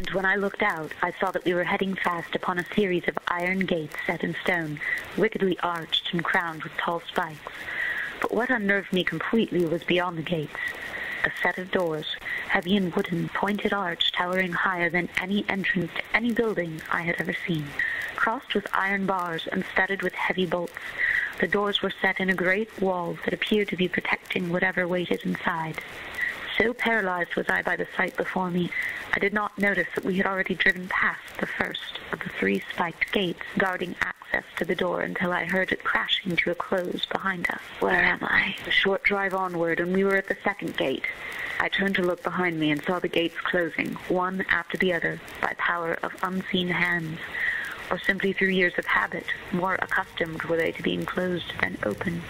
and when I looked out, I saw that we were heading fast upon a series of iron gates set in stone, wickedly arched and crowned with tall spikes. But what unnerved me completely was beyond the gates. A set of doors, heavy and wooden, pointed arch towering higher than any entrance to any building I had ever seen, crossed with iron bars and studded with heavy bolts. The doors were set in a great wall that appeared to be protecting whatever waited inside. So paralyzed was I by the sight before me, I did not notice that we had already driven past the first of the 3 spiked gates guarding access to the door until I heard it crashing to a close behind us. Where am I? A short drive onward, and we were at the second gate. I turned to look behind me and saw the gates closing, one after the other, by power of unseen hands, or simply through years of habit. More accustomed were they to being closed than open.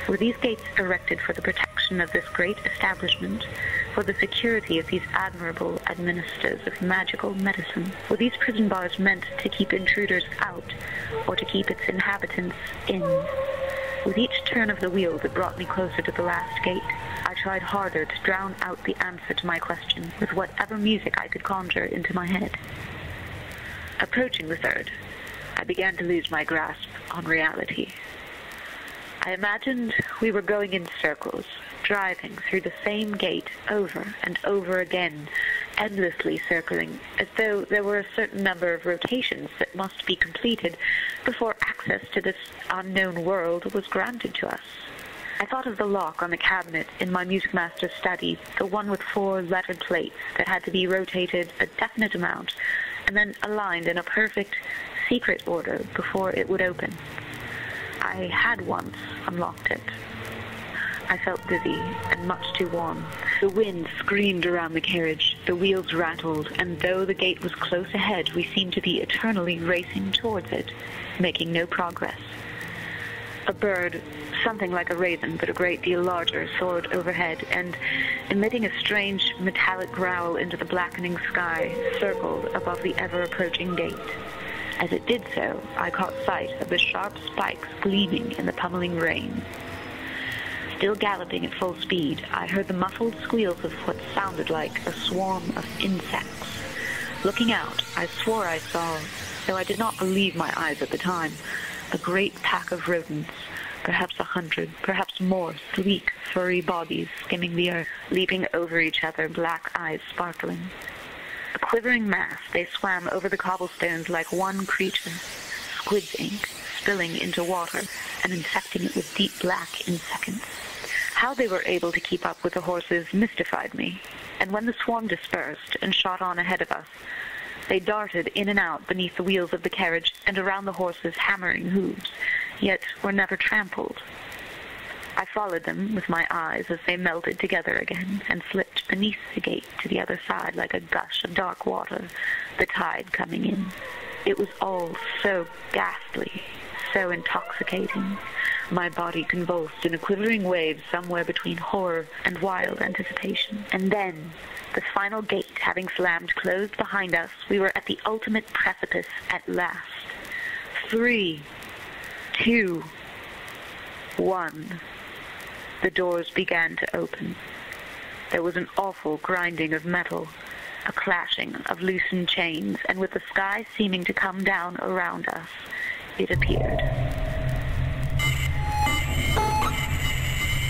Were these gates erected for the protection of this great establishment, for the security of these admirable administrators of magical medicine? Were these prison bars meant to keep intruders out, or to keep its inhabitants in? With each turn of the wheel that brought me closer to the last gate, I tried harder to drown out the answer to my question with whatever music I could conjure into my head. Approaching the third, I began to lose my grasp on reality. I imagined we were going in circles, driving through the same gate over and over again, endlessly circling, as though there were a certain number of rotations that must be completed before access to this unknown world was granted to us. I thought of the lock on the cabinet in my music master's study, the one with 4 lettered plates that had to be rotated a definite amount, and then aligned in a perfect, secret order before it would open. I had once unlocked it. I felt dizzy and much too warm. The wind screamed around the carriage, the wheels rattled, and though the gate was close ahead, we seemed to be eternally racing towards it, making no progress. A bird, something like a raven but a great deal larger, soared overhead, and, emitting a strange metallic growl into the blackening sky, circled above the ever-approaching gate. As it did so, I caught sight of the sharp spikes gleaming in the pummeling rain. Still galloping at full speed, I heard the muffled squeals of what sounded like a swarm of insects. Looking out, I swore I saw, though I did not believe my eyes at the time, a great pack of rodents, perhaps 100, perhaps more, sleek, furry bodies skimming the earth, leaping over each other, black eyes sparkling. A quivering mass, they swam over the cobblestones like one creature, squid's ink, spilling into water and infecting it with deep black in seconds. How they were able to keep up with the horses mystified me, and when the swarm dispersed and shot on ahead of us, they darted in and out beneath the wheels of the carriage and around the horses' hammering hooves, yet were never trampled. I followed them with my eyes as they melted together again and slipped beneath the gate to the other side like a gush of dark water, the tide coming in. It was all so ghastly, so intoxicating. My body convulsed in a quivering wave somewhere between horror and wild anticipation. And then, the final gate having slammed closed behind us, we were at the ultimate precipice at last. 3, 2, 1... The doors began to open. There was an awful grinding of metal, a clashing of loosened chains, and with the sky seeming to come down around us, it appeared.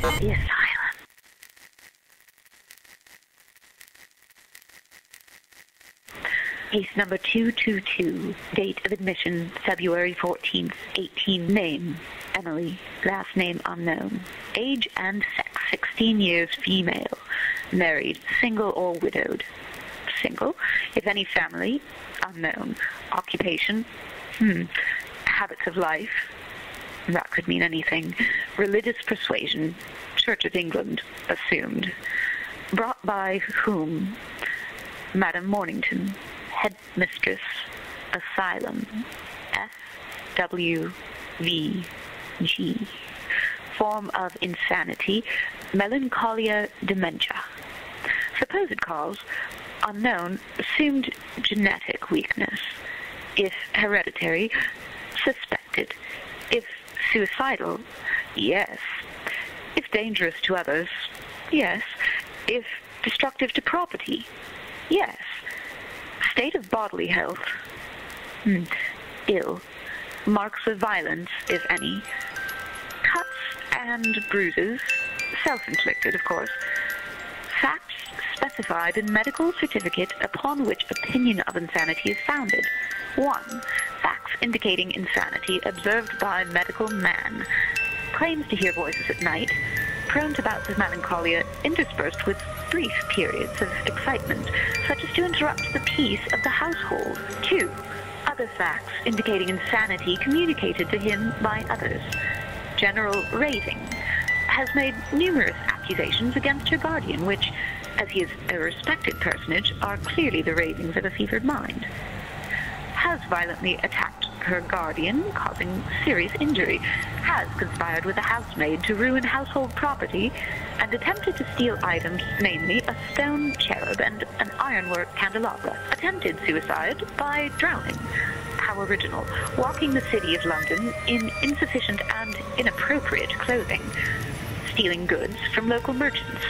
The Asylum. Case number 222, date of admission February 14th, 18. Name, Emilie, last name unknown. Age and sex, 16 years, female. Married, single or widowed. Single. If any family, unknown. Occupation, habits of life, that could mean anything. Religious persuasion, Church of England, assumed. Brought by whom? Madam Mornington. Headmistress, Asylum, SWVG. Form of insanity, melancholia, dementia. Supposed cause, unknown, assumed genetic weakness. If hereditary, suspected. If suicidal, yes. If dangerous to others, yes. If destructive to property, yes. State of bodily health. Ill. Marks of violence, if any. Cuts and bruises. Self-inflicted, of course. Facts specified in medical certificate upon which opinion of insanity is founded. 1. Facts indicating insanity observed by medical man. Claims to hear voices at night. Prone to bouts of melancholia interspersed with brief periods of excitement, such as to interrupt the peace of the household. 2. Other facts indicating insanity communicated to him by others. General raving. Has made numerous accusations against her guardian, which, as he is a respected personage, are clearly the ravings of a fevered mind. Has violently attacked her guardian, causing serious injury. Has conspired with a housemaid to ruin household property, and attempted to steal items, namely a stone cherub and an ironwork candelabra. Attempted suicide by drowning. How original. Walking the city of London in insufficient and inappropriate clothing. Stealing goods from local merchants.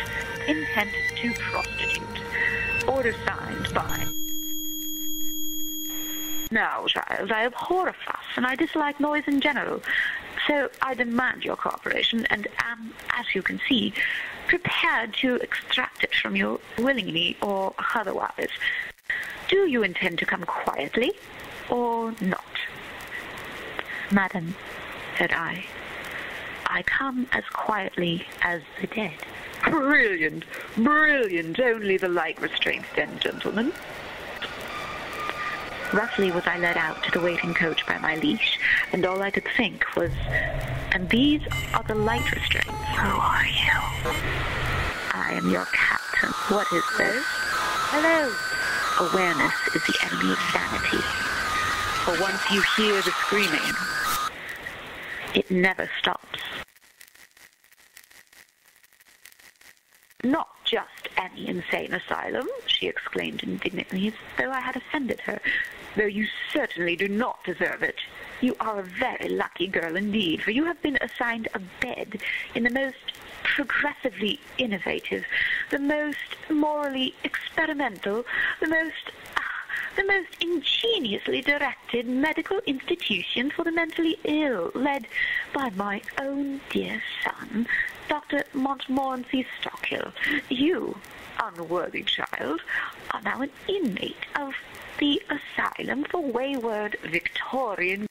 Intent to prostitute. Order signed by... Now, child, I abhor a fuss, and I dislike noise in general, so I demand your cooperation, and am, as you can see, prepared to extract it from you willingly or otherwise. Do you intend to come quietly, or not? Madam, said I come as quietly as the dead. Brilliant, brilliant, only the like restraints then, gentlemen. Roughly was I led out to the waiting coach by my leash, and all I could think was, and these are the light restraints. Who are you? I am your captain. What is this? Hello. Awareness is the enemy of sanity. For once you hear the screaming, it never stops. Not just any insane asylum, she exclaimed indignantly, as though I had offended her, though you certainly do not deserve it. You are a very lucky girl indeed, for you have been assigned a bed in the most progressively innovative, the most morally experimental, the most ingeniously directed medical institution for the mentally ill, led by my own dear son, Dr. Montmorency Stockhill. You, unworthy child, are now an inmate of the Asylum for Wayward Victorian